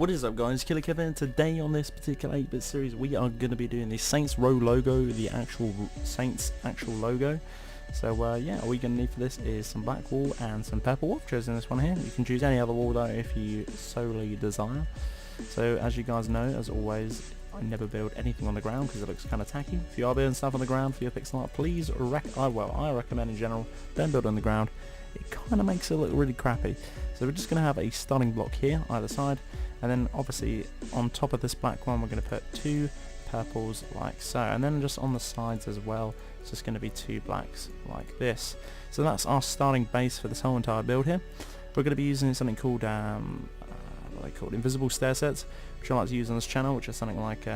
What is up guys, Killerkev, and today on this particular 8-bit series we are going to be doing the Saints Row logo, the actual Saints actual logo. So yeah, all you're going to need for this is some black wool and some purple wool. I've chosen this one here. You can choose any other wool though if you solely desire. So as you guys know, as always, I never build anything on the ground because it looks kind of tacky. If you are building stuff on the ground for your pixel art, please I recommend in general, don't build on the ground. It kind of makes it look really crappy. So we're just going to have a starting block here either side, and then obviously on top of this black one we're going to put 2 purples like so, and then just on the sides as well it's just going to be 2 blacks like this. So that's our starting base for this whole entire build here. We're going to be using something called what are they called, invisible stair sets, which I like to use on this channel, which is something like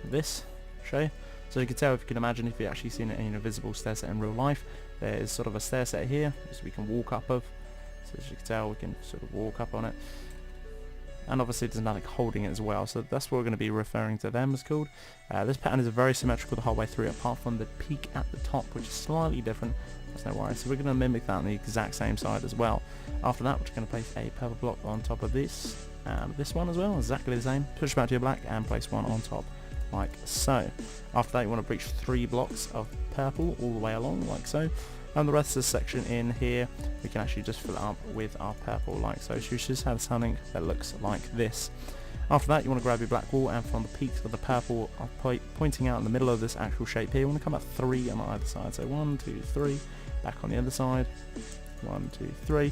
this. Show you. So you can tell, if you can imagine, if you've actually seen it in an invisible stair set in real life, there is sort of a stair set here which we can walk up of. So as you can tell, we can sort of walk up on it, and obviously there's nothing holding it as well, so that's what we're going to be referring to them as called. This pattern is very symmetrical the whole way through, apart from the peak at the top, which is slightly different. That's no worries. So we're going to mimic that on the exact same side as well. After that, we're just going to place a purple block on top of this, and this one as well, exactly the same. Push back to your black and place one on top like so. After that, you want to breach 3 blocks of purple all the way along like so. And the rest of this section in here, we can actually just fill it up with our purple like so. So you should just have something that looks like this. After that, you want to grab your black wool, and from the peaks of the purple, pointing out in the middle of this actual shape here, you want to come up 3 on either side. So 1, 2, 3, back on the other side, 1, 2, 3.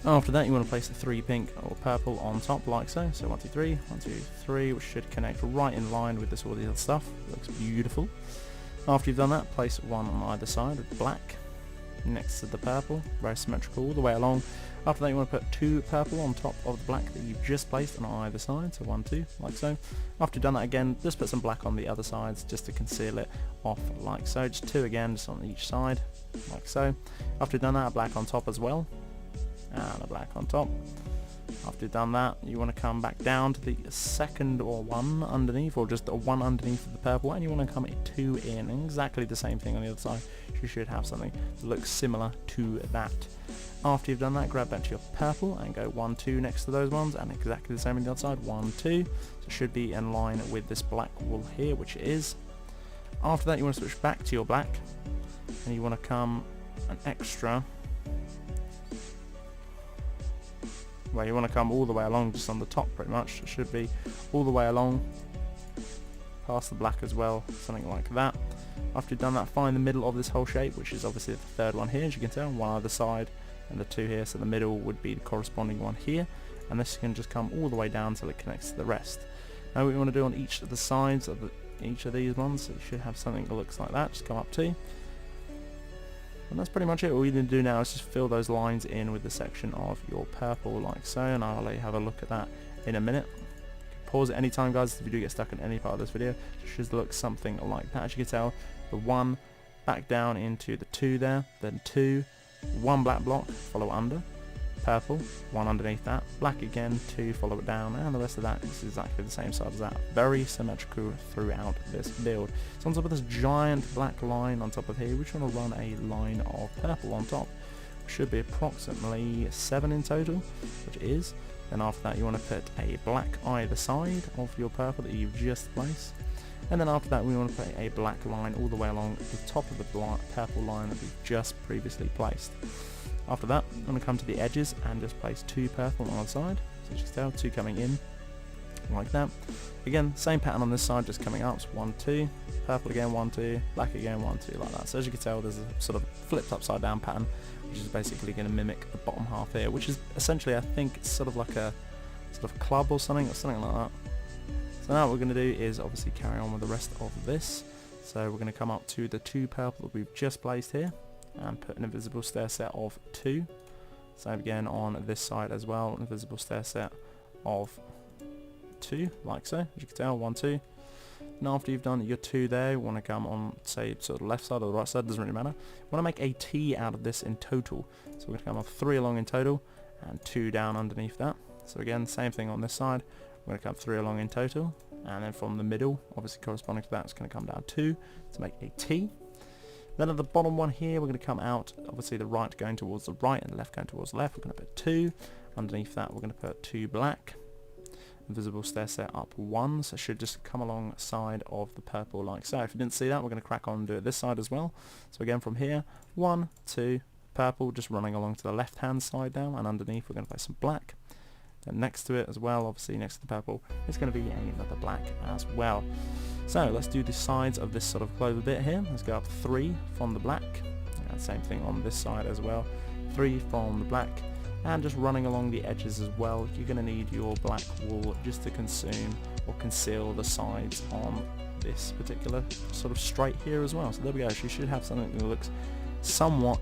After that, you want to place the 3 pink or purple on top like so. So 1, 2, 3, 1, 2, 3, which should connect right in line with this all the other stuff. Looks beautiful. After you've done that, place one on either side with black next to the purple, very symmetrical all the way along. After that, you want to put 2 purple on top of the black that you've just placed on either side, so 1, 2, like so. After you've done that again, just put some black on the other sides just to conceal it off like so. Just 2 again, just on each side, like so. After you've done that, black on top as well, and a black on top. After you've done that, you want to come back down to the second or one underneath, or just the one underneath of the purple, and you want to come 2 in, and exactly the same thing on the other side. You should have something that looks similar to that. After you've done that, grab back to your purple and go 1, 2 next to those ones, and exactly the same on the other side, 1, 2. So it should be in line with this black wool here, which it is. After that, you want to switch back to your black, and you want to come an extra. Well, you want to come all the way along, just on the top pretty much. It should be all the way along, past the black as well, something like that. After you've done that, find the middle of this whole shape, which is obviously the 3rd one here, as you can tell, one either side, and the 2 here, so the middle would be the corresponding one here, and this can just come all the way down until it connects to the rest. Now what you want to do on each of the sides of each of these ones, so you should have something that looks like that, just come up 2. And that's pretty much it. All you need to do now is just fill those lines in with the section of your purple like so, and I'll let you have a look at that in a minute. Pause at any time guys if you do get stuck in any part of this video. It should look something like that. As you can tell, the 1 back down into the 2 there, then 2, 1 black block, follow under, purple, 1 underneath that, black again, 2, follow it down, and the rest of that is exactly the same size as that. Very symmetrical throughout this build. So on top of this giant black line on top of here, we just want to run a line of purple on top, which should be approximately 7 in total, which it is. Then after that, you want to put a black either side of your purple that you've just placed. And then after that, we want to put a black line all the way along the top of the purple line that we've just previously placed. After that, I'm going to come to the edges and just place 2 purple on the side. So you can tell, 2 coming in, like that. Again, same pattern on this side, just coming up, so 1, 2, purple again, 1, 2, black again, 1, 2, like that. So as you can tell, there's a sort of flipped upside down pattern, which is basically going to mimic the bottom half here, which is essentially, I think, it's sort of like a sort of club or something like that. So now what we're going to do is obviously carry on with the rest of this. So we're going to come up to the 2 purple that we've just placed here, and put an invisible stair set of 2. Same again on this side as well, an invisible stair set of 2, like so, as you can tell, 1, 2. And after you've done your 2 there, you want to come on, say, sort of left side or the right side, doesn't really matter. You want to make a T out of this in total. So we're going to come up 3 along in total, and 2 down underneath that. So again, same thing on this side. We're going to come 3 along in total, and then from the middle, obviously corresponding to that, it's going to come down 2 to make a T. Then at the bottom one here, we're going to come out, obviously the right going towards the right and the left going towards the left. We're going to put 2. Underneath that, we're going to put 2 black. invisible stair set up 1, so it should just come alongside of the purple like so. If you didn't see that, we're going to crack on and do it this side as well. So again from here, 1, 2, purple, just running along to the left hand side now, and underneath we're going to place some black. And next to it as well, obviously next to the purple, it's going to be another black as well. So let's do the sides of this sort of clover bit here. Let's go up 3 from the black, and same thing on this side as well, 3 from the black, and just running along the edges as well. You're going to need your black wool just to consume or conceal the sides on this particular sort of straight here as well. So there we go, so you should have something that looks somewhat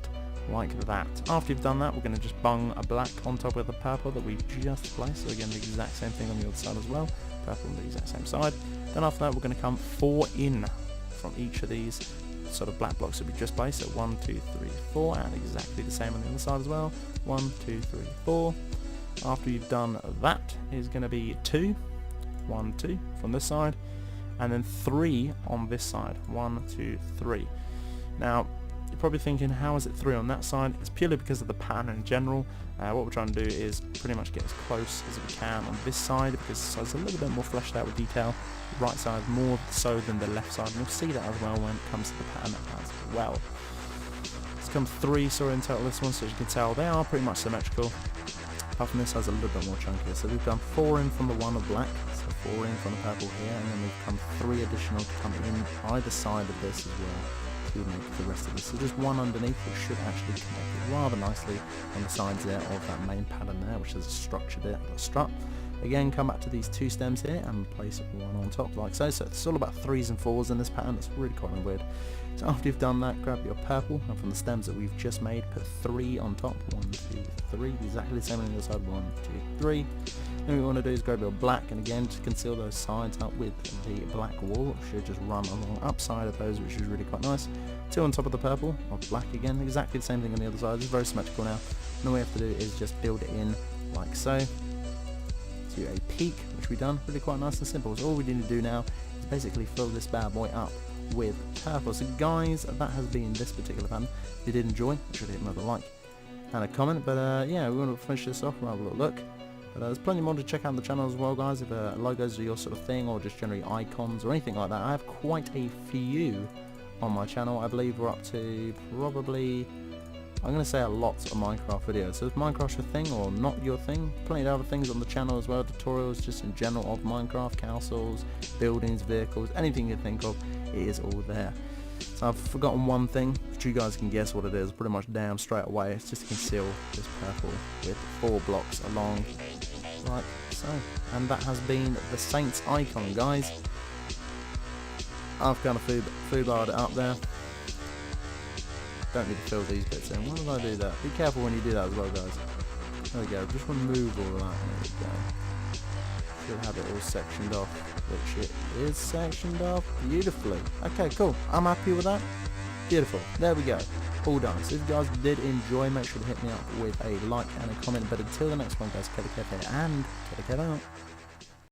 like that. After you've done that, we're going to just bung a black on top of the purple that we've just placed. So again, the exact same thing on the other side as well. Purple on the exact same side. Then after that, we're going to come 4 in from each of these sort of black blocks that we just placed. So 1, 2, 3, 4, and exactly the same on the other side as well. 1, 2, 3, 4. After you've done that, is going to be 2, 1, 2 from this side, and then 3 on this side. 1, 2, 3. Now, you're probably thinking, how is it 3 on that side? It's purely because of the pattern in general. What we're trying to do is pretty much get as close as we can on this side, because it's a little bit more fleshed out with detail. The right side more so than the left side, and you'll see that as well when it comes to the pattern as well. It's come 3 sorry in total this one, so as you can tell they are pretty much symmetrical. Apart from this has a little bit more chunkier. So we've done 4 in from the one of black, so 4 in from the purple here, and then we've come 3 additional to come in either side of this as well to make the rest of this. So just one underneath, which should actually connect it rather nicely on the sides there of that main pattern there, which is a structure there, a strut. Again, come back to these 2 stems here and place one on top like so. So it's all about 3s and 4s in this pattern. It's really quite weird. So after you've done that, grab your purple, and from the stems that we've just made, put 3 on top. 1, 2, 3, exactly the same on the other side. 1, 2, 3. Then what you want to do is grab your black, and again, to conceal those sides up with the black wool, it should just run along upside of those, which is really quite nice. 2 on top of the purple, or black again, exactly the same thing on the other side. It's very symmetrical now. And all we have to do is just build it in like so, to a peak, which we've done. Really quite nice and simple. So all we need to do now is basically fill this bad boy up with purple. So guys, that has been this particular pattern. If you did enjoy, make sure to hit another like and a comment. But yeah, we want to finish this off and have a little look. But there's plenty more to check out on the channel as well, guys. If logos are your sort of thing, or just generally icons or anything like that, I have quite a few on my channel. I believe we're up to probably, I'm going to say, a lot of Minecraft videos. So if Minecraft's your thing or not your thing, plenty of other things on the channel as well, tutorials just in general of Minecraft, castles, buildings, vehicles, anything you think of, it is all there. So I've forgotten one thing, which you guys can guess what it is pretty much damn straight away. It's just to conceal this purple with 4 blocks along like so. And that has been the Saints icon, guys. I've kind of food-barred it up there. Don't need to fill these bits in. Why did I do that? Be careful when you do that as well, guys. There we go. Just remove all of that. There we go. Should have it all sectioned off, which it is sectioned off beautifully. Okay, cool. I'm happy with that. Beautiful. There we go. All done. So if you guys did enjoy, make sure to hit me up with a like and a comment. But until the next one, guys, Killerkev here, and Killerkev out.